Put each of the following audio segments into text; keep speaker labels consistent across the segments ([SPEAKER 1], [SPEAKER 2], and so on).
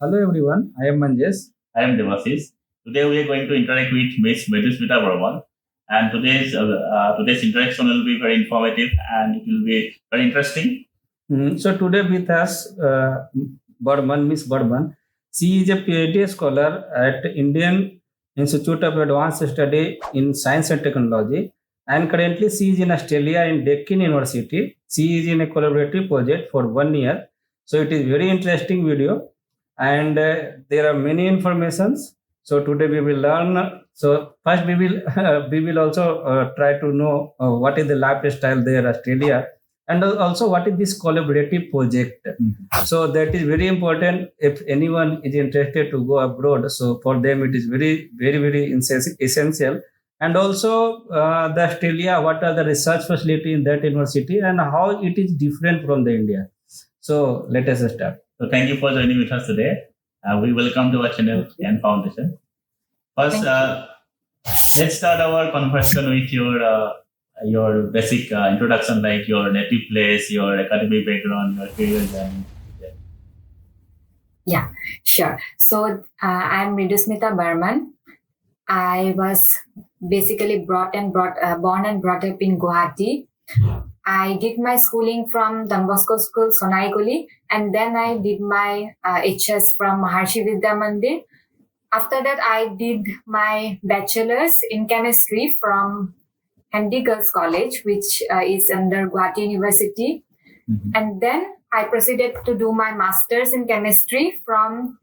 [SPEAKER 1] Hello everyone, I am Manjesh.
[SPEAKER 2] I am Debashish. Today we are going to interact with Miss Mridusmita Barman, and today's interaction will be very informative and it will be very interesting.
[SPEAKER 1] So today with us, Miss Barman. She is a PhD scholar at Indian Institute of Advanced Study in Science and Technology, and currently she is in Australia in Deakin University. She is in a collaborative project for 1 year. So it is very interesting video, and there are many informations. So today we will learn. So first we will also try to know what is the lifestyle there Australia, and also what is this collaborative project. So that is very important if anyone is interested to go abroad. So for them it is very essential. And also the Australia, what are the research facility in that university and how it is different from the India. So let us start.
[SPEAKER 2] So thank you for joining with us today. We welcome to our channel and foundation. First, let's start our conversation with your basic introduction, like your native place, your academic background, your career journey.
[SPEAKER 3] Yeah, sure. So I'm Mridusmita Barman. I was basically born and brought up in Guwahati. I did my schooling from Don Bosco School, Sonaikuli, and then I did my HS from Maharshi Vidya Mandir. After that, I did my bachelor's in chemistry from Handy Girls College, which is under Guwahati University. Mm-hmm. And then I proceeded to do my master's in chemistry from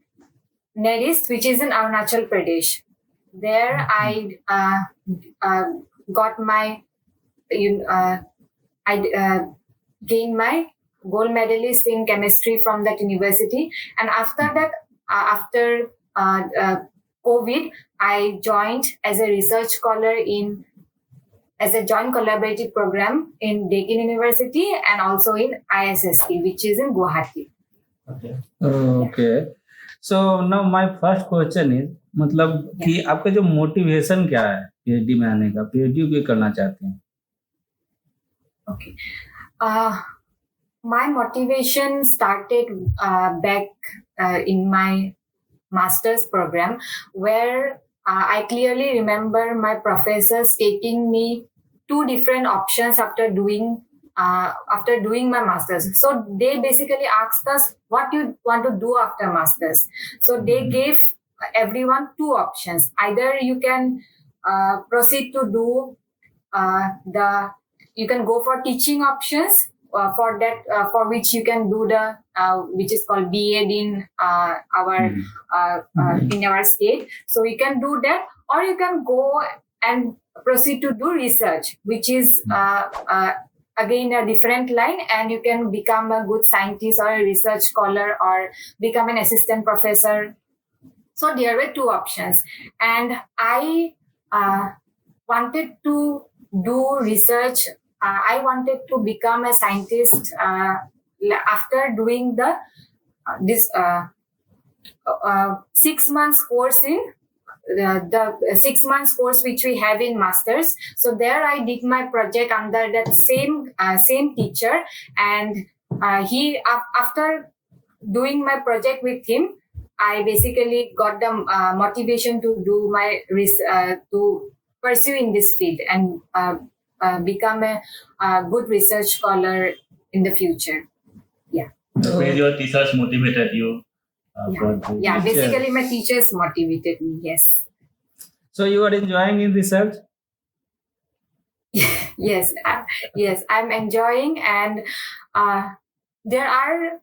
[SPEAKER 3] NERIST, which is in Arunachal Pradesh. There I got my, I gained my gold medalist in chemistry from that university. And after that, after COVID, I joined as a research scholar as a joint collaborative program in Deakin University and also in ISST, which is in Guwahati.
[SPEAKER 1] Okay. Okay. So now my first question is, मतलब कि आपका जो motivation क्या है PhD में आने का, PhD भी करना चाहते हैं?
[SPEAKER 3] Okay. My motivation started back in my master's program, where I clearly remember my professors taking me two different options after doing my master's. So they basically asked us what you want to do after master's. So they gave everyone two options. Either you can proceed to do you can go for teaching options for which you can do the which is called B.Ed in in our state. So you can do that, or you can go and proceed to do research, which is again a different line, and you can become a good scientist or a research scholar or become an assistant professor. So there were two options, and I wanted to do research. I wanted to become a scientist after doing this 6 months course in the 6 months course which we have in masters. So there I did my project under that same teacher, and he after doing my project with him, I basically got the motivation to do my to pursue in this field and become a good research scholar in the future. Yeah.
[SPEAKER 2] Where your teachers motivated you?
[SPEAKER 3] Basically my teachers motivated me. Yes.
[SPEAKER 1] So you are enjoying in research?
[SPEAKER 3] Yes, yes, I'm enjoying, and there are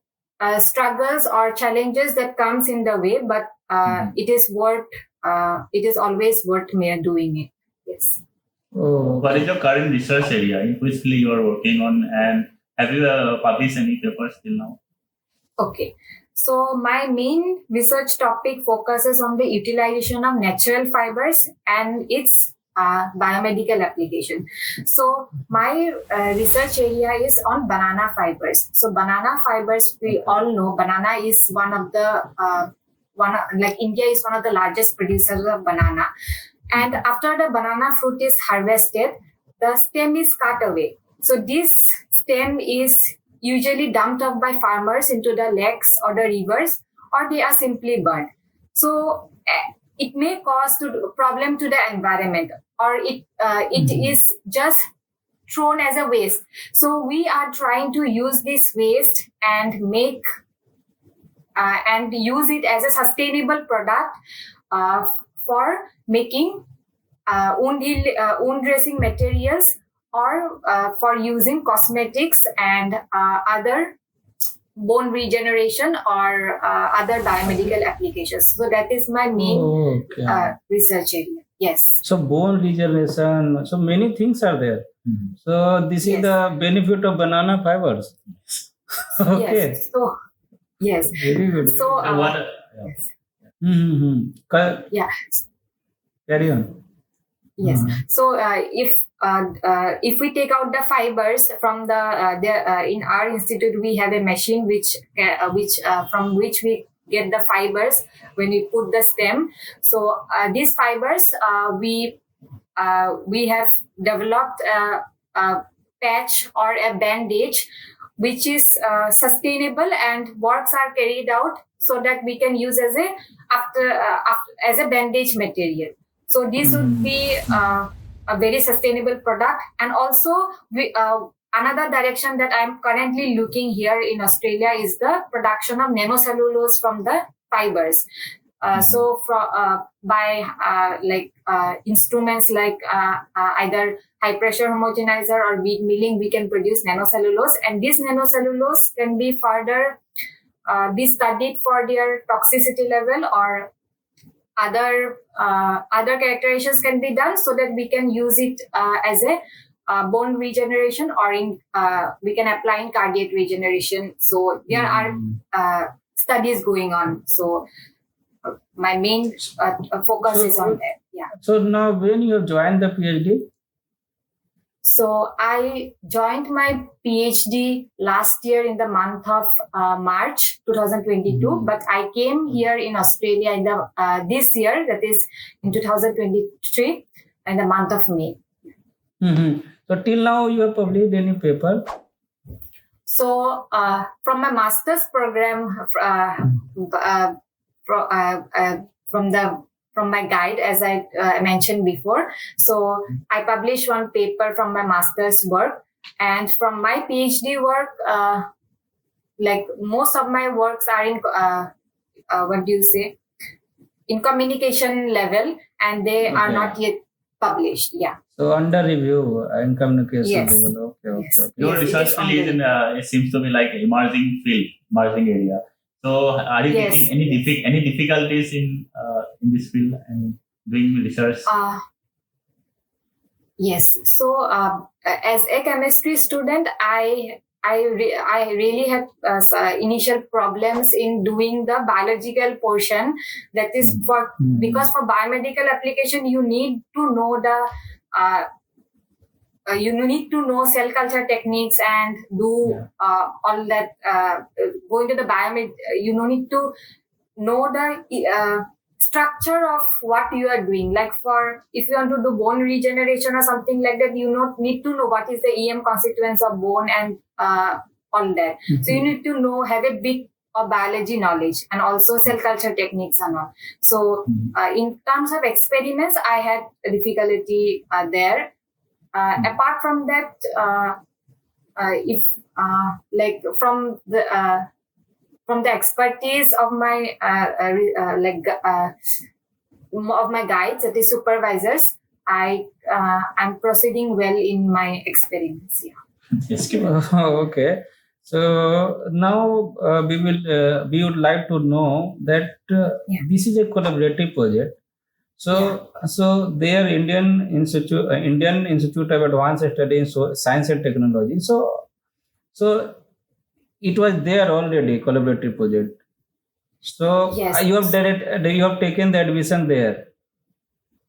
[SPEAKER 3] struggles or challenges that comes in the way, but it is always worth me doing it. Yes.
[SPEAKER 2] Oh. What is your current research area? In which field you are working on, and have you published any papers till now?
[SPEAKER 3] Okay. So my main research topic focuses on the utilization of natural fibers and its biomedical application. So my research area is on banana fibers. So banana fibers, we all know banana is one of the India is one of the largest producers of banana. And after the banana fruit is harvested, the stem is cut away. So this stem is usually dumped off by farmers into the lakes or the rivers, or they are simply burned. So it may cause to problem to the environment, or it is just thrown as a waste. So we are trying to use this waste and make and use it as a sustainable product for making wound dressing materials, or for using cosmetics and other bone regeneration or other biomedical applications. So that is my main research area. Yes.
[SPEAKER 1] So bone regeneration, so many things are there. So this is the benefit of banana fibers. Okay.
[SPEAKER 3] Yes. So yes.
[SPEAKER 1] Very good.
[SPEAKER 3] So
[SPEAKER 2] what?
[SPEAKER 3] yeah.
[SPEAKER 1] Carry on.
[SPEAKER 3] Yes. So if we take out the fibers from in our institute, we have a machine which from which we get the fibers when we put the stem. So these fibers we have developed a patch or a bandage which is sustainable, and works are carried out so that we can use as a bandage material. So this would be a very sustainable product. And also another direction that I'm currently looking here in Australia is the production of nanocellulose from the fibers. So by instruments like either high pressure homogenizer or bead milling, we can produce nanocellulose, and this nanocellulose can be further be studied for their toxicity level, or other characterizations can be done so that we can use it as a bone regeneration, or we can apply in cardiac regeneration. So there are studies going on. So my main focus is on that. Yeah.
[SPEAKER 1] So now when you have joined the PhD?
[SPEAKER 3] So I joined my PhD last year in the month of March 2022, but I came here in Australia in the this year, that is in 2023, in the month of May.
[SPEAKER 1] So till now you have published any paper?
[SPEAKER 3] So from my master's program, from my guide, as I mentioned before. So I published one paper from my master's work, and from my PhD work, most of my works are in in communication level, and they are not yet published. Yeah.
[SPEAKER 1] So under review in communication
[SPEAKER 3] Yes.
[SPEAKER 1] level. Okay.
[SPEAKER 2] Your
[SPEAKER 3] Yes, it
[SPEAKER 2] research
[SPEAKER 3] is
[SPEAKER 2] field is in it seems to be like emerging field, emerging area. So are you
[SPEAKER 3] Yes.
[SPEAKER 2] getting any difficulties in this field and doing research?
[SPEAKER 3] Yes. So as a chemistry student, I really had initial problems in doing the biological portion. That is because for biomedical application, you need to know you need to know cell culture techniques and do all that. Go into the biomed, you need to know the structure of what you are doing. Like if you want to do bone regeneration or something like that, you need to know what is the EM constituents of bone and all that. So you need to have a bit of biology knowledge, and also cell culture techniques and all. So in terms of experiments, I had a difficulty there. Apart from that, from the expertise of my guides, the supervisors, I'm proceeding well in my experiments. Yeah.
[SPEAKER 2] Yes,
[SPEAKER 1] Okay. So now we would like to know that this is a collaborative project. So their Indian Institute of Advanced Study in Science and Technology. So it was there already, collaborative project. So
[SPEAKER 3] Yes.
[SPEAKER 1] you have taken the admission there.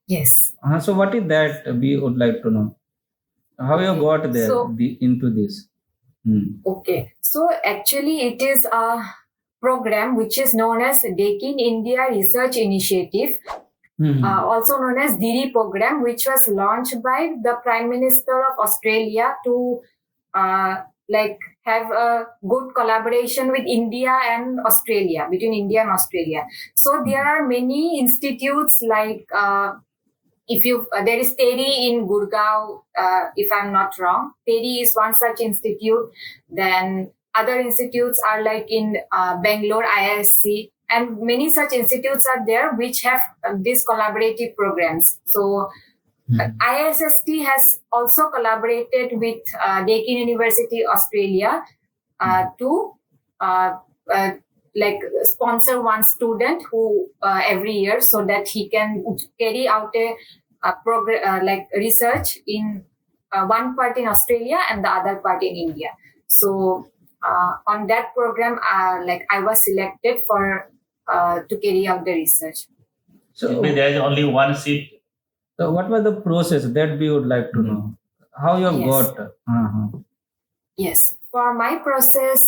[SPEAKER 3] Yes.
[SPEAKER 1] So what is that? We would like to know. How you got there into this?
[SPEAKER 3] Okay. So actually, it is a program which is known as Deakin India Research Initiative, also known as DIRI program, which was launched by the Prime Minister of Australia to have a good collaboration with India and Australia, between India and Australia. So there are many institutes like there is DIRI in Gurgaon, if I'm not wrong. DIRI is one such institute. Then other institutes are like in Bangalore, IISc, and many such institutes are there which have these collaborative programs. So ISST has also collaborated with Deakin University, Australia, to like sponsor one student who every year, so that he can carry out a program like research in one part in Australia and the other part in India. So on that program, like I was selected for to carry out the research.
[SPEAKER 1] So,
[SPEAKER 2] there is only one seat.
[SPEAKER 1] so what was the process that we would like to know? How you have
[SPEAKER 3] Yes.
[SPEAKER 1] got?
[SPEAKER 3] Yes. For my process,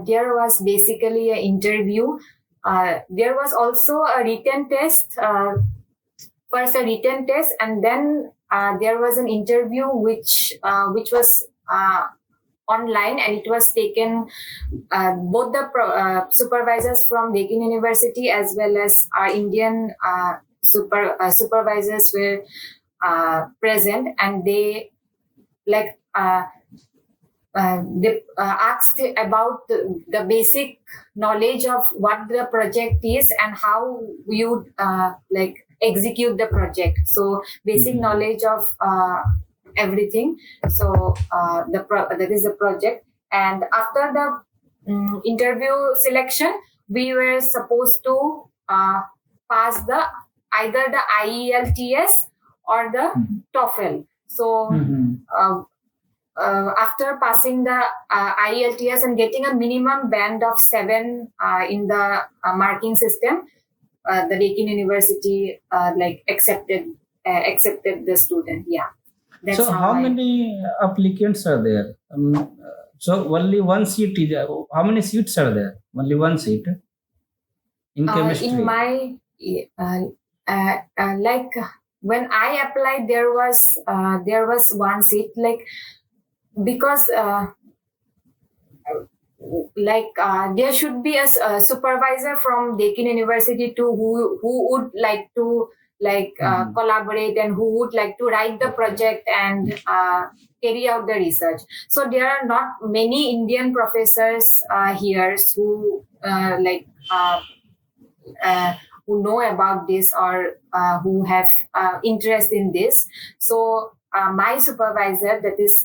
[SPEAKER 3] there was basically an interview. There was also a written test. First a written test, and then there was an interview which was online, and it was taken. Both the supervisors from Deakin University as well as our Indian supervisors were present, and they like. They asked about the basic knowledge of what the project is and how you like execute the project. So basic knowledge of everything. So that is the project. And after the interview selection, we were supposed to pass either the IELTS or the TOEFL. So after passing the IELTS and getting a minimum band of 7 in the marking system, the Deakin University like accepted the student. Yeah. That's
[SPEAKER 1] So how many applicants are there? So only one seat is. How many seats are there? Only one seat in chemistry.
[SPEAKER 3] In my like when I applied, there was one seat, like because there should be a supervisor from Deakin University too, who would like to collaborate and who would like to write the project and carry out the research. So there are not many Indian professors here who who know about this or who have interest in this. So my supervisor, that is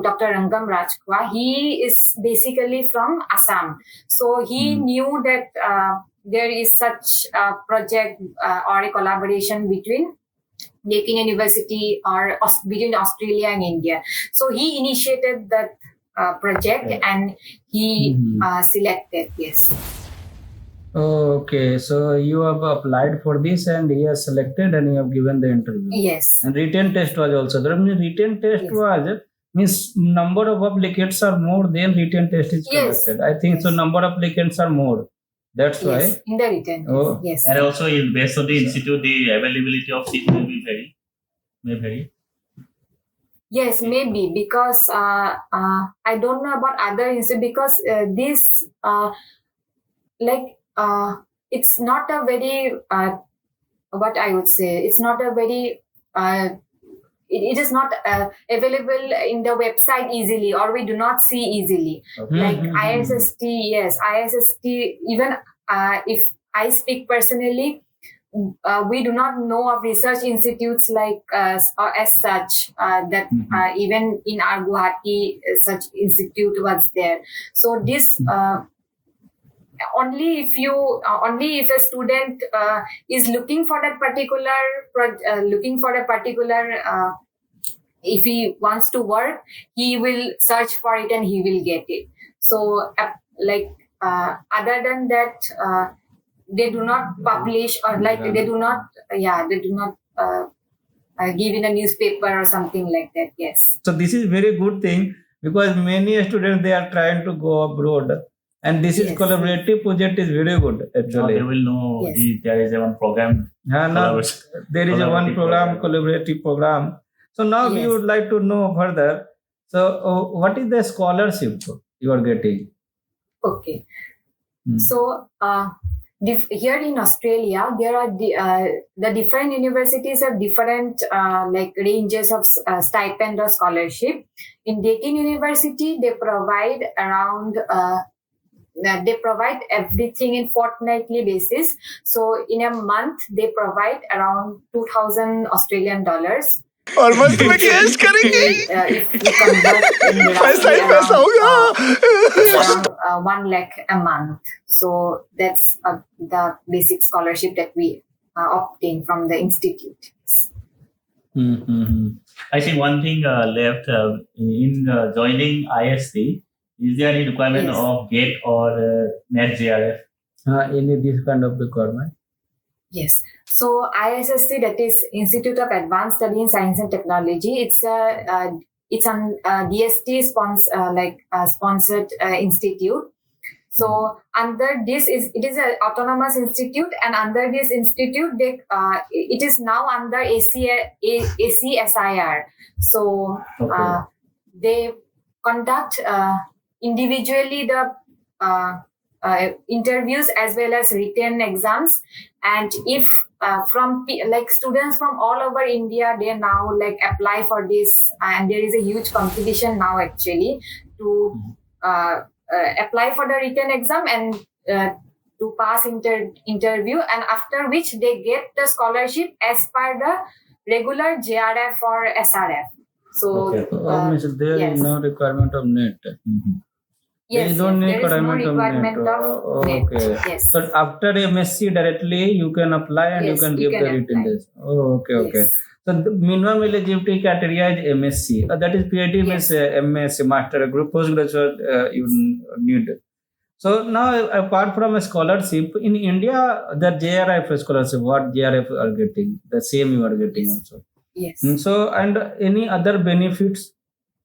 [SPEAKER 3] Dr. Rangam Rajkwa, he is basically from Assam. So he knew that there is such a project or a collaboration between Deakin University or between Australia and India. So he initiated that project and he selected, yes.
[SPEAKER 1] Okay, so you have applied for this and he has selected and you have given the interview.
[SPEAKER 3] Yes.
[SPEAKER 1] And written test was also there. I mean, written test was means number of applicants are more than written test is conducted. I think so. Number of applicants are more. That's
[SPEAKER 3] Yes,
[SPEAKER 1] why.
[SPEAKER 3] in the written test.
[SPEAKER 1] Oh.
[SPEAKER 3] Yes.
[SPEAKER 2] And also, based on the institute, the availability of seats may vary.
[SPEAKER 3] Yes, maybe because I don't know about other institutes because this it's not a very what I would say. It's not a very it is not available in the website easily, or we do not see easily. Like ISST, yes, ISST. Even if I speak personally, we do not know of research institutes like as such that even in our Guwahati such institute was there. So this only if a student is looking for that particular if he wants to work, he will search for it and he will get it. So other than that, they do not publish or they do not give in a newspaper or something like that. Yes.
[SPEAKER 1] So this is very good thing because many students they are trying to go abroad. And this is collaborative project is very good actually.
[SPEAKER 2] Now they will know there is a one program.
[SPEAKER 1] There is a one program, collaborative program. So now we would like to know further. So what is the scholarship you are getting?
[SPEAKER 3] Okay.
[SPEAKER 1] Hmm.
[SPEAKER 3] So here in Australia, there are the different universities have different like ranges of stipend or scholarship. In Deakin University, they provide around they provide everything in fortnightly basis. So in a month, they provide around 2,000 Australian dollars.
[SPEAKER 4] और मस्त में cash करेंगे
[SPEAKER 3] If we convert in
[SPEAKER 4] पैसा ही
[SPEAKER 3] roughly
[SPEAKER 4] पैसा
[SPEAKER 3] around,
[SPEAKER 4] होगा
[SPEAKER 3] it's around 1 lakh a month. So that's the basic scholarship that we obtain from the institute.
[SPEAKER 1] Mm-hmm.
[SPEAKER 2] I think one thing left in joining ISC. Is there any requirement
[SPEAKER 3] Yes.
[SPEAKER 2] of GATE or NET JRF?
[SPEAKER 1] Any this kind of requirement?
[SPEAKER 3] Yes. So ISSC, that is Institute of Advanced Study in Science and Technology. It's an DST sponsored institute. So under this it is an autonomous institute, and under this institute, it is now under ACSIR. So
[SPEAKER 2] Okay.
[SPEAKER 3] they conduct individually the interviews as well as written exams, and if students from all over India, they now apply for this, and there is a huge competition now actually to apply for the written exam and to pass interview, and after which they get the scholarship as per the regular JRF or SRF. So
[SPEAKER 2] Okay.
[SPEAKER 1] Means there is
[SPEAKER 3] yes.
[SPEAKER 1] no requirement of net.
[SPEAKER 3] Yes,
[SPEAKER 1] They don't need
[SPEAKER 3] there is no
[SPEAKER 1] requirement of net.
[SPEAKER 3] of net.
[SPEAKER 1] Okay.
[SPEAKER 3] Yes.
[SPEAKER 1] So after MSc directly you can apply and
[SPEAKER 3] Yes,
[SPEAKER 1] you can
[SPEAKER 3] you
[SPEAKER 1] give
[SPEAKER 3] can
[SPEAKER 1] the written
[SPEAKER 3] apply.
[SPEAKER 1] test. Oh, okay.
[SPEAKER 3] Yes.
[SPEAKER 1] So the minimum eligibility criteria is MSc. That is PhD means
[SPEAKER 3] Yes.
[SPEAKER 1] MSc master group postgraduate you need. So now apart from a scholarship in India, the JRF scholarship, what JRF are getting, the same you are getting
[SPEAKER 3] Yes.
[SPEAKER 1] also.
[SPEAKER 3] Yes.
[SPEAKER 1] So and any other benefits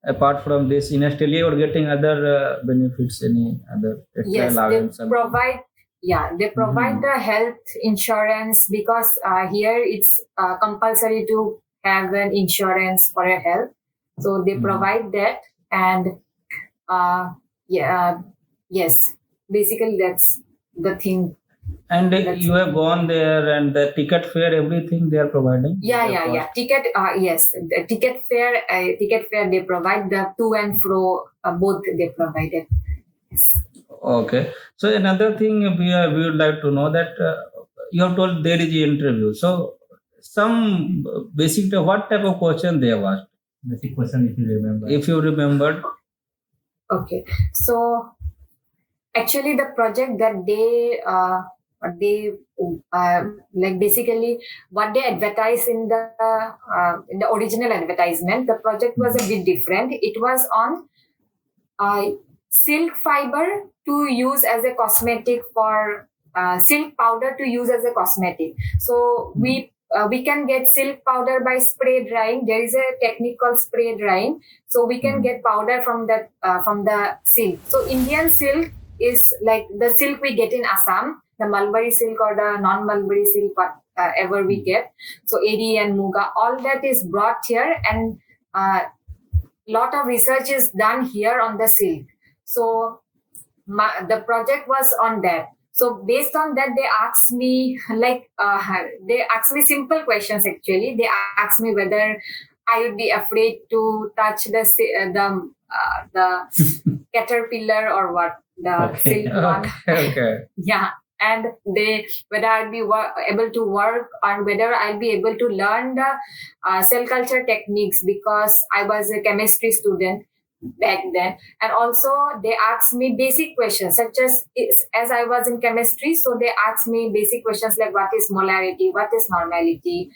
[SPEAKER 1] apart from this in Australia, you are getting other benefits, any other extra
[SPEAKER 3] Yes, they
[SPEAKER 1] allowance? something?
[SPEAKER 3] provide. Yeah, they provide the health insurance, because here it's compulsory to have an insurance for your health. So they provide that, and yes, basically that's the thing.
[SPEAKER 1] And
[SPEAKER 3] That's
[SPEAKER 1] you have gone there and the ticket fare, everything they are providing?
[SPEAKER 3] Yeah. Ticket, yes, the ticket fare. They provide the to and fro. Both they provided. Yes.
[SPEAKER 1] Okay. So another thing we would like to know that you have told there is an interview. So some basic, what type of question they have asked?
[SPEAKER 2] Basic question, if you remember.
[SPEAKER 1] If you remembered.
[SPEAKER 3] Okay. So actually, the project that they basically what they advertise in the original advertisement, the project was a bit different. It was on silk fiber to use as a cosmetic for silk powder to use as a cosmetic. So we can get silk powder by spray drying. There is a technique called spray drying. So we can get powder from the silk. So Indian silk is like the silk we get in Assam, the mulberry silk or the non-mulberry silk, whatever we get. So Eri and Muga, all that is brought here, and lot of research is done here on the silk. So the project was on that. So based on that, they asked me simple questions. Actually, they asked me whether I would be afraid to touch the caterpillar or what, the silk one.
[SPEAKER 1] Okay.
[SPEAKER 3] Yeah, and whether I'll be able to work, or whether I'll be able to learn the cell culture techniques, because I was a chemistry student back then. And also they asked me basic questions such as I was in chemistry, so they asked me basic questions like what is molarity, what is normality,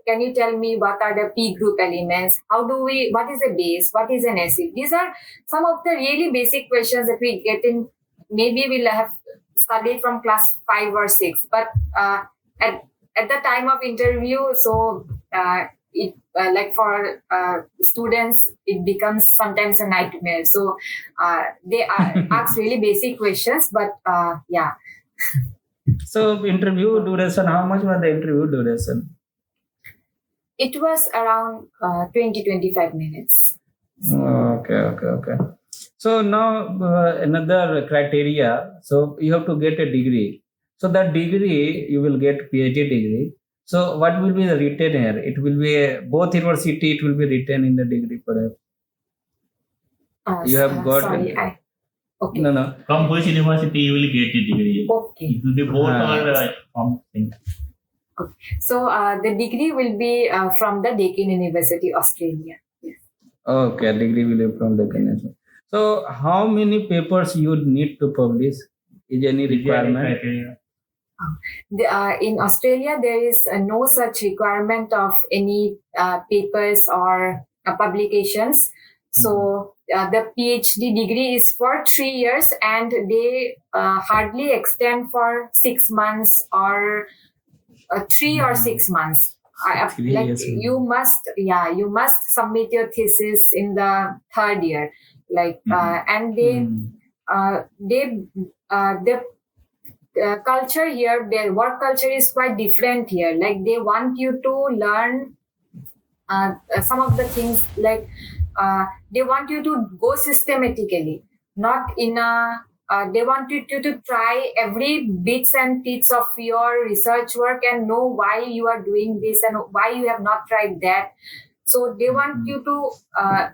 [SPEAKER 3] can you tell me what are the P group elements, what is a base, what is an acid. These are some of the really basic questions that we get in, maybe we'll have studied from class 5 or 6, but at the time of interview, so it for students, it becomes sometimes a nightmare. So they ask really basic questions, but yeah.
[SPEAKER 1] So interview duration, how much was the interview duration?
[SPEAKER 3] It was around 20-25 minutes.
[SPEAKER 1] Okay. So So now another criteria. So you have to get a degree. So that degree you will get PhD degree. So what will be the written here? It will be both university. It will be written in the degree perhaps. You have got
[SPEAKER 3] sorry. Okay.
[SPEAKER 1] no.
[SPEAKER 2] From which university you will get the degree?
[SPEAKER 3] Okay.
[SPEAKER 2] It will be both
[SPEAKER 1] Ah.
[SPEAKER 2] or from thing.
[SPEAKER 3] So the degree will be from the Deakin University, Australia. Yes.
[SPEAKER 1] Okay, degree will be from the Canada. So how many papers you need to publish? Is any
[SPEAKER 2] Is there any
[SPEAKER 1] requirement?
[SPEAKER 2] criteria?
[SPEAKER 3] In Australia, there is no such requirement of any papers or publications. So the PhD degree is for 3 years, and they hardly extend for 6 months or 3 or 6 months.
[SPEAKER 1] 3
[SPEAKER 3] Like
[SPEAKER 1] years.
[SPEAKER 3] you must submit your thesis in the 3rd year. Like and the culture here, their work culture is quite different here. Like they want you to learn some of the things, like they want you to go systematically, not in a they want you to try every bits and bits of your research work and know why you are doing this and why you have not tried that. So they want you to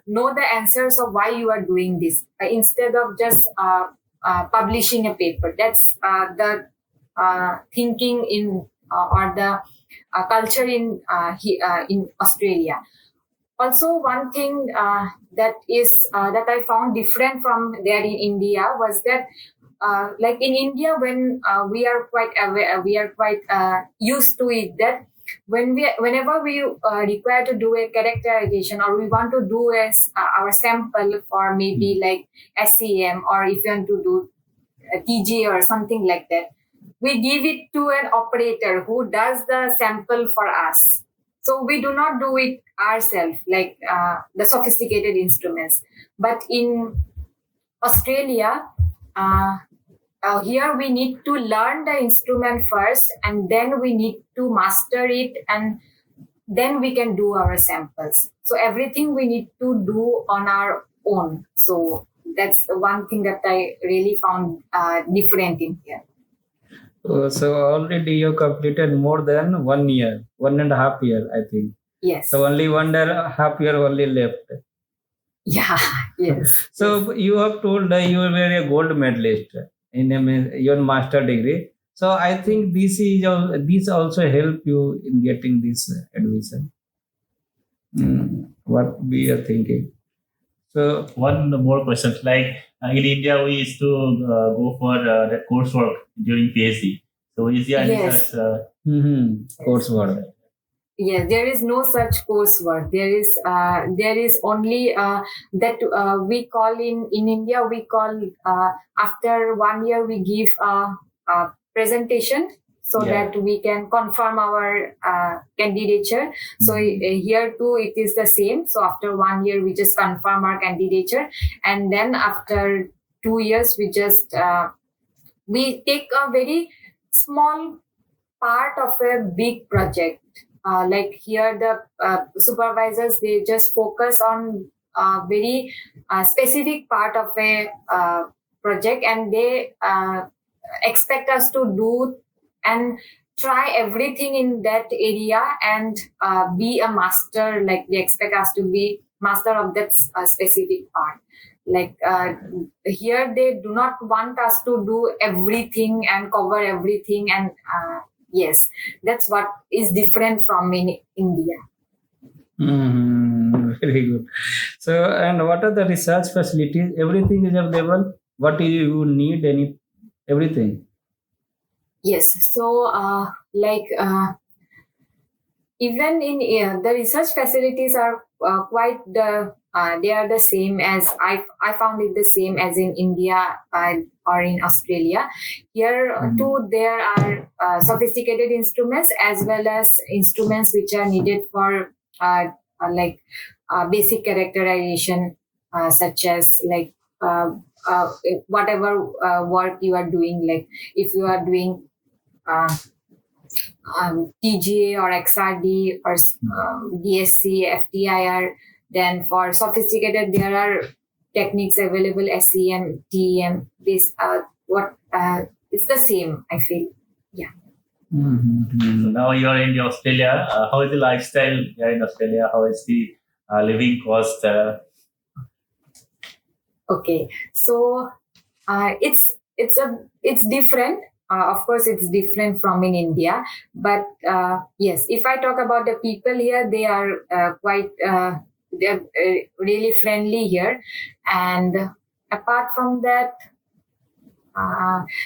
[SPEAKER 3] know the answers of why you are doing this instead of just publishing a paper. That's the thinking in or the culture in Australia. Also, one thing that I found different from there in India was that, like in India, when we are quite aware, we are quite used to it, that whenever we require to do a characterization or we want to do our sample for maybe like SEM, or if you want to do a TJ or something like that, we give it to an operator who does the sample for us. So we do not do it ourselves, like the sophisticated instruments. But in Australia, here we need to learn the instrument first, and then we need to master it, and then we can do our samples. So everything we need to do on our own. So that's the one thing that I really found different in here.
[SPEAKER 1] So already you completed more than 1 year, 1.5 year, I think.
[SPEAKER 3] Yes.
[SPEAKER 1] So only 1.5 year only left.
[SPEAKER 3] Yeah. Yes.
[SPEAKER 1] So you have told that you were a gold medalist in your master degree. So I think this also help you in getting this admission. What we are thinking. So
[SPEAKER 2] One more questions, like in India we used to go for the coursework during PhD. So is there any
[SPEAKER 3] Yes.
[SPEAKER 2] such
[SPEAKER 1] coursework.
[SPEAKER 3] Yes, there is no such coursework. There is only that we call in India, we call after 1 year we give a presentation so
[SPEAKER 1] Yeah.
[SPEAKER 3] that we can confirm our candidature. So here too it is the same. So after 1 year we just confirm our candidature, and then after 2 years we just we take a very small part of a big project. Like here, the supervisors, they just focus on very specific part of a project, and they expect us to do and try everything in that area and be a master. Like they expect us to be master of that specific part. Like here, they do not want us to do everything and cover everything, and yes, that's what is different from in India.
[SPEAKER 1] Very good. So, and what are the research facilities? Everything is available. What do you need? Everything.
[SPEAKER 3] Yes, so even in the research facilities are quite they are the same as I found it the same as in India or in Australia. Here too there are sophisticated instruments as well as instruments which are needed for basic characterization, such as like whatever work you are doing. Like if you are doing TGA or XRD or DSC, FTIR. Then for sophisticated, there are techniques available, SEM, TEM, this it's the same, I feel. Yeah.
[SPEAKER 2] So now you are in Australia. How is the lifestyle here in Australia? How is the living cost?
[SPEAKER 3] Okay, so it's different. Of course, it's different from in India. But yes, if I talk about the people here, they are they're really friendly here. And apart from that,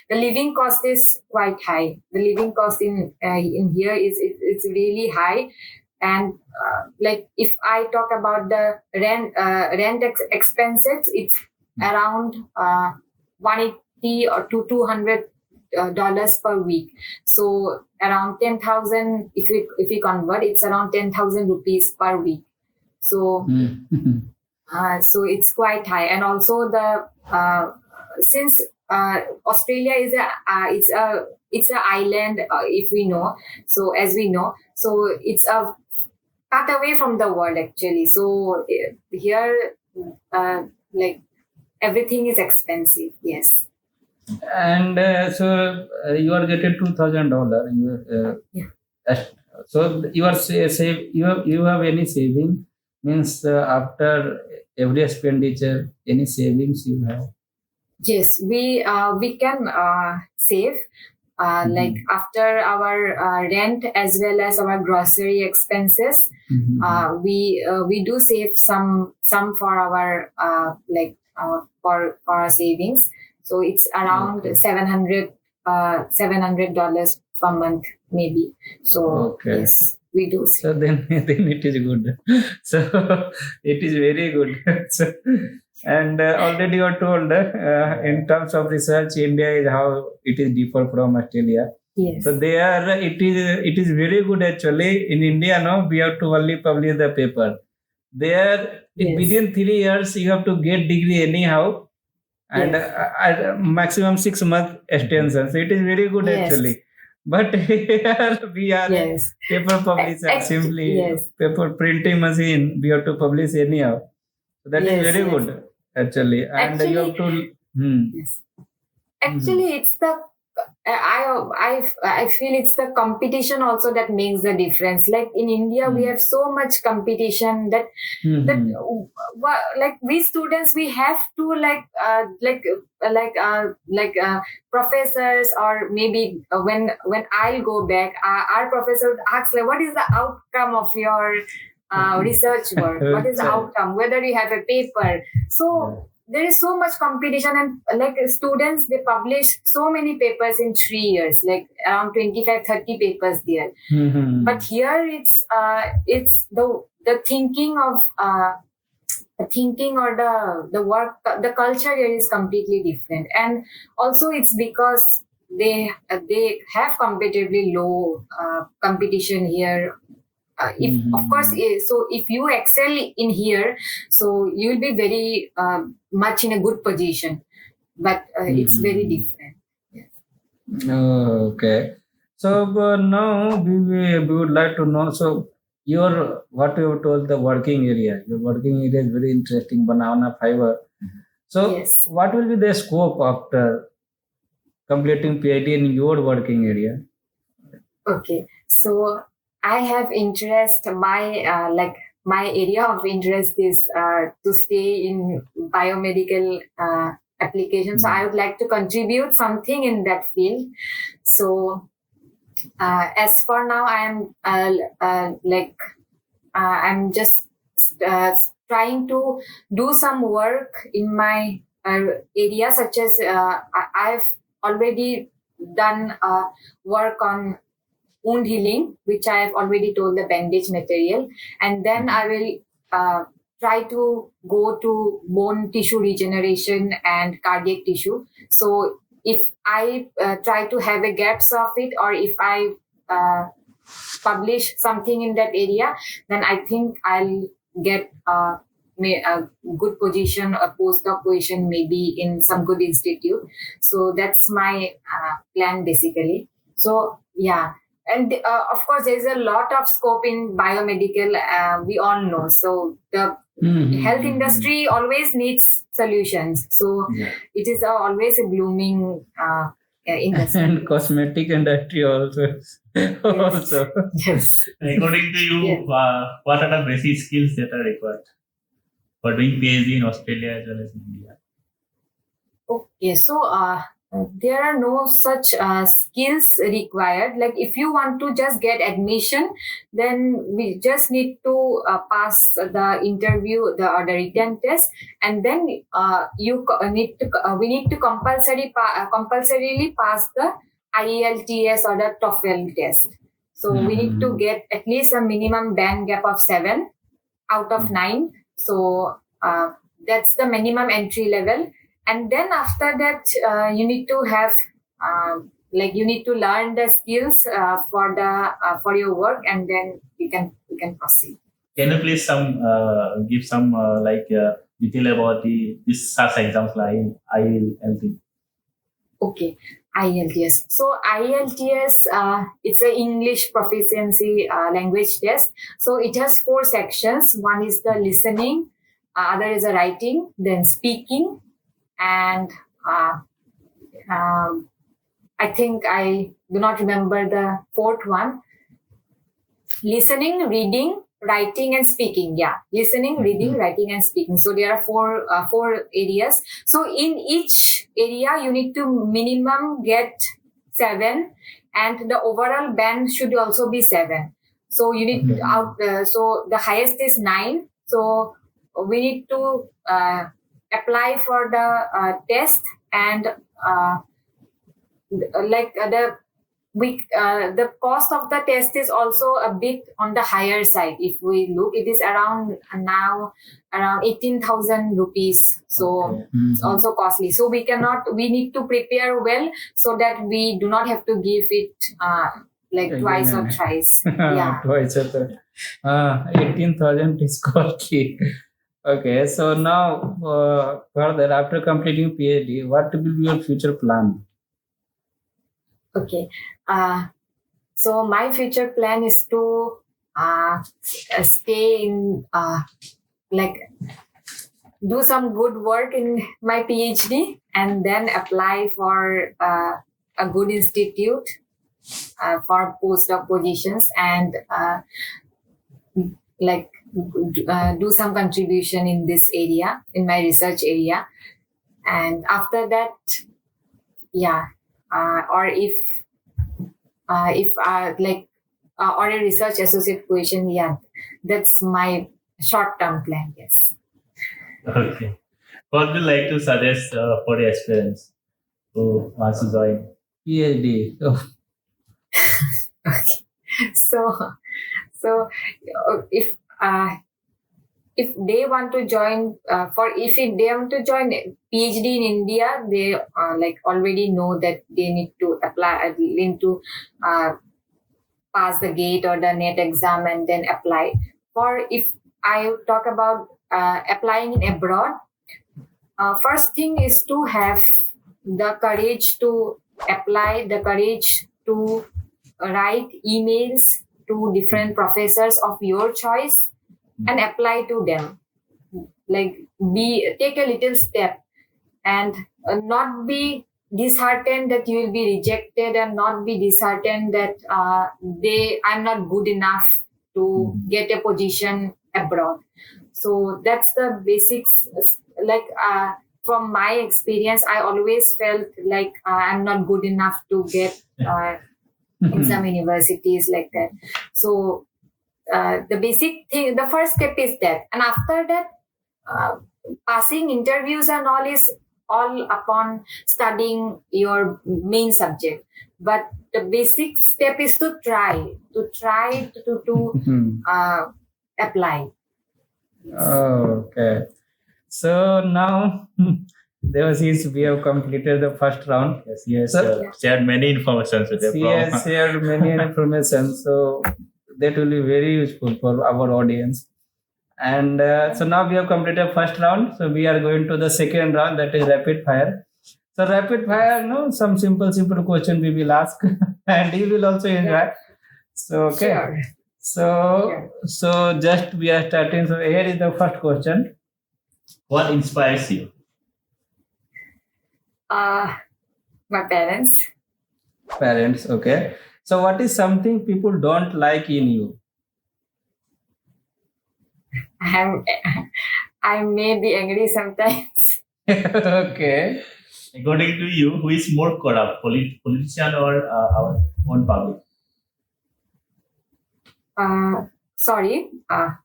[SPEAKER 3] the living cost is quite high. The living cost in here it's really high. And like if I talk about the rent expenses, it's around 180 or to $200 per week. So around 10,000. If we convert, it's around 10,000 rupees per week. So so it's quite high. And also the since Australia is it's a island, if we know. So as we know, so it's a cut away from the world actually. So here, like everything is expensive. Yes.
[SPEAKER 1] And so you are getting $2,000. So you are save you have any saving, means after every expenditure, any savings you have?
[SPEAKER 3] Yes, we can save. Like after our rent as well as our grocery expenses, we do save some for our for our savings. So it's around $700 per month maybe. So yes, we do save.
[SPEAKER 1] So then it is good. So it is very good. So, and already you are told in terms of research, India is how it is different from Australia.
[SPEAKER 3] Yes.
[SPEAKER 1] So there it is very good actually. In India, no, we have to only publish the paper. There, within 3 years, you have to get degree anyhow, and maximum 6 month extension. So it is very good actually. But here we are paper publisher, simply paper printing machine. We have to publish anyhow. So that is very good actually. And you have to.
[SPEAKER 3] Yes. Actually, it's the I feel it's the competition also that makes the difference. Like in India, we have so much competition that like we students, we have to professors, or maybe when I'll go back, our professor would ask like, what is the outcome of your research work? What is the outcome? Whether you have a paper. So there is so much competition, and like students, they publish so many papers in 3 years, like around 25-30 papers there. But here it's the thinking of the thinking or the work, the culture here is completely different. And also it's because they have comparatively low competition here. Of course, so if you excel in here, so you will be very much in a good position, but it's very different. Yes.
[SPEAKER 1] Okay. So now we would like to know. So what you told, the working area. Your working area is very interesting. Banana fiber. So what will be the scope after completing PhD in your working area?
[SPEAKER 3] Okay. So I have interest. My area of interest is to stay in biomedical applications. So I would like to contribute something in that field. So as for now, I'm just trying to do some work in my area, such as I've already done work on wound healing, which I have already told, the bandage material. And then I will try to go to bone tissue regeneration and cardiac tissue. So if I try to have a gaps of it, or if I publish something in that area, then I think I'll get a good position, a postdoc position, maybe in some good institute. So that's my plan basically. So yeah. And of course, there's a lot of scope in biomedical. We all know. So the health industry always needs solutions. So
[SPEAKER 2] Yeah.
[SPEAKER 3] it is always a blooming industry.
[SPEAKER 1] And cosmetic industry also. Also.
[SPEAKER 3] Yes.
[SPEAKER 2] According to you,
[SPEAKER 3] Yes.
[SPEAKER 2] what are the basic skills that are required for doing PhD in Australia as well as in India?
[SPEAKER 3] Okay, so there are no such skills required. Like if you want to just get admission, then we just need to pass the interview, or the written test, and then we need to compulsorily pass the IELTS or the TOEFL test. So we need to get at least a minimum band gap of 7 out of 9. So that's the minimum entry level. And then after that, you need to have you need to learn the skills for your work, and then we can proceed.
[SPEAKER 2] Can you please give some detail about this such exams like IELTS?
[SPEAKER 3] Okay, IELTS. So IELTS, it's an English proficiency language test. So it has 4 sections. One is the listening, other is the writing, then speaking, and I think I do not remember the 4th one. Listening, reading, writing, and speaking. Yeah, listening, reading, writing, and speaking. So there are 4 areas. So in each area, you need to minimum get 7, and the overall band should also be 7. So you need so the highest is 9. So we need to apply for the test, and the cost of the test is also a bit on the higher side. If we look, it is around 18,000 rupees. So it's also costly. So we need to prepare well so that we do not have to give it twice or thrice. Yeah.
[SPEAKER 1] Twice or thrice. 18,000 is costly. Okay, so now further, after completing PhD, what will be your future plan?
[SPEAKER 3] Okay. So my future plan is to stay in do some good work in my PhD, and then apply for a good institute for postdoc positions, and do some contribution in this area, in my research area. And after that, or if or a research associate position, that's my short-term plan. Yes.
[SPEAKER 2] Okay. What would you like to suggest for the aspirants who wants to join
[SPEAKER 1] PhD. Oh.
[SPEAKER 3] Okay. So if they want to join if they want to join PhD in India, they already know that they need to apply, need to pass the GATE or the NET exam and then apply. Or if I talk about applying in abroad, first thing is to have the courage to apply, the courage to write emails to different professors of your choice and apply to them. Take a little step, and not be disheartened that you will be rejected, and not be disheartened that I'm not good enough to get a position abroad. So that's the basics. From my experience, I always felt like I'm not good enough to get in some universities like that. So the basic thing, the first step is that, and after that, passing interviews and all is all upon studying your main subject. But the basic step is to try to apply.
[SPEAKER 1] Okay. So now, Debashish, we have completed the first round.
[SPEAKER 2] Yes, he has
[SPEAKER 1] So-
[SPEAKER 2] shared many information with
[SPEAKER 1] He has shared many information, so that will be very useful for our audience. And so now we have completed first round. So we are going to the second round, that is rapid fire. So rapid fire, some simple question we will ask, and he will also interact. So okay.
[SPEAKER 3] Sure.
[SPEAKER 1] So just we are starting. So here is the first question.
[SPEAKER 2] What inspires you?
[SPEAKER 3] My parents.
[SPEAKER 1] Parents, okay. So what is something people don't like in you?
[SPEAKER 3] I may be angry sometimes.
[SPEAKER 1] Okay.
[SPEAKER 2] According to you, who is more corrupt, politician or our own public?
[SPEAKER 3] Sorry.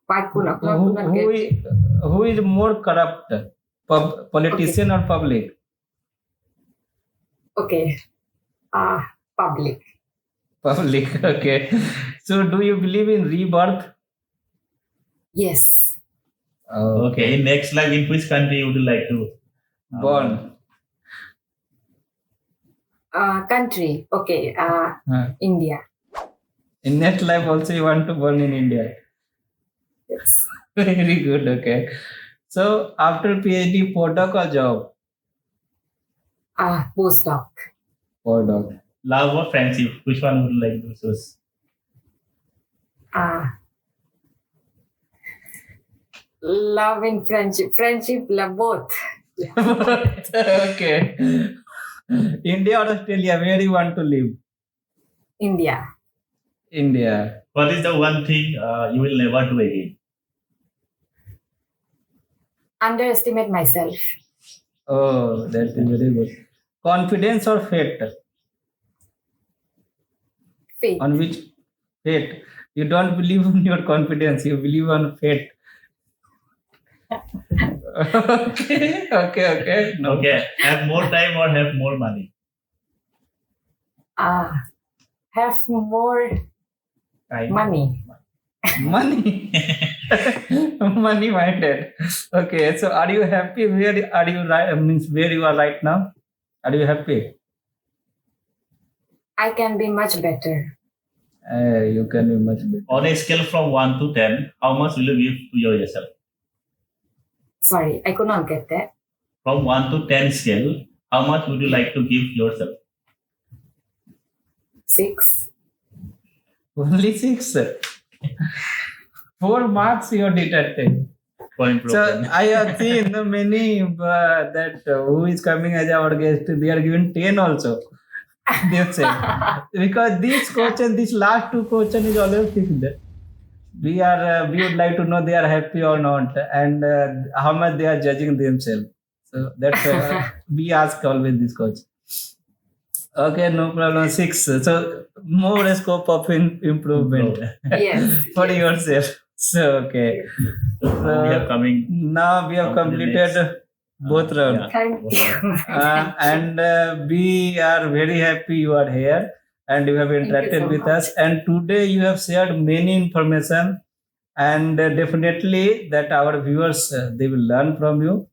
[SPEAKER 3] What could not
[SPEAKER 1] Who
[SPEAKER 3] get?
[SPEAKER 1] who is more corrupt? Politician or public?
[SPEAKER 3] Okay. Public.
[SPEAKER 1] Public, okay. So do you believe in rebirth?
[SPEAKER 3] Yes.
[SPEAKER 2] Okay, in next life, in which country would you like to
[SPEAKER 1] Born.
[SPEAKER 3] Country. Okay. India.
[SPEAKER 1] In next life also you want to born in India.
[SPEAKER 3] Yes.
[SPEAKER 1] Very good, okay. So after PhD, postdoc or job?
[SPEAKER 3] Postdoc.
[SPEAKER 1] Postdoc.
[SPEAKER 2] love or friendship? Which one would you like to choose?
[SPEAKER 3] Love and friendship. Friendship, love both.
[SPEAKER 1] Okay. India or Australia, where you want to live?
[SPEAKER 3] India.
[SPEAKER 1] India.
[SPEAKER 2] What is the one thing you will never do again?
[SPEAKER 3] Underestimate myself.
[SPEAKER 1] Oh, that is very good. Confidence or fate?
[SPEAKER 3] Faith.
[SPEAKER 1] On which fate? You don't believe in your confidence, you believe on fate. Okay. No.
[SPEAKER 2] Okay, have more time or have more money?
[SPEAKER 3] Have more
[SPEAKER 2] Time.
[SPEAKER 3] money.
[SPEAKER 1] Money. Money minded. Okay, so are you happy where are you right means where you are right now? Are you happy?
[SPEAKER 3] I can be much better.
[SPEAKER 1] You can be much better.
[SPEAKER 2] On a scale from 1 to 10, how much will you give to yourself?
[SPEAKER 3] Sorry, I could not get that.
[SPEAKER 2] From 1 to 10 scale, how much would you like to give yourself?
[SPEAKER 3] 6.
[SPEAKER 1] Only 6. 4 marks you are deducted.
[SPEAKER 2] For
[SPEAKER 1] So
[SPEAKER 2] improvement.
[SPEAKER 1] I have seen many that who is coming as our guest, they are given 10 also. They say because this question, this last 2 question is always fixed. We would like to know they are happy or not, and how much they are judging themselves. So that's we ask always this question. Okay, no problem. 6. So more scope of improvement
[SPEAKER 3] Yes.
[SPEAKER 1] for
[SPEAKER 3] yes.
[SPEAKER 1] yourself. So okay.
[SPEAKER 2] We are coming.
[SPEAKER 1] Now we have
[SPEAKER 2] Come to the
[SPEAKER 1] completed
[SPEAKER 2] next.
[SPEAKER 1] both rounds.
[SPEAKER 2] Yeah.
[SPEAKER 3] Thank you.
[SPEAKER 1] And we are very happy you are here and you have
[SPEAKER 3] Thank you
[SPEAKER 1] interacted
[SPEAKER 3] so
[SPEAKER 1] with
[SPEAKER 3] much.
[SPEAKER 1] us, and today you have shared many information, and definitely that our viewers they will learn from you,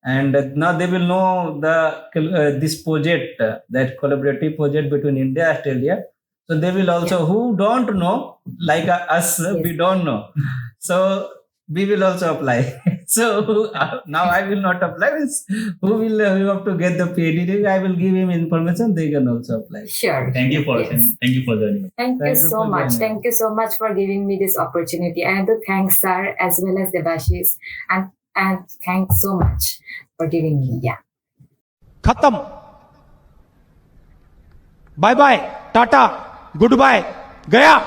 [SPEAKER 1] and now they will know the this project, that collaborative project between India and Australia. So they will also who don't know like us, we
[SPEAKER 3] Yes.
[SPEAKER 1] don't know, so we will also apply. So now I will not apply. Means who will who have to get the PhD? I will give him information. They can also apply.
[SPEAKER 3] Sure.
[SPEAKER 2] Thank you for
[SPEAKER 3] Yes.
[SPEAKER 2] thank you for joining.
[SPEAKER 3] Thank you
[SPEAKER 1] Thank you
[SPEAKER 3] so
[SPEAKER 1] for
[SPEAKER 3] much.
[SPEAKER 1] joining.
[SPEAKER 3] Thank you so much for giving me this opportunity. And to thank sir as well as Debashish, and thanks so much for giving me. Yeah.
[SPEAKER 5] खत्म bye bye tata goodbye गया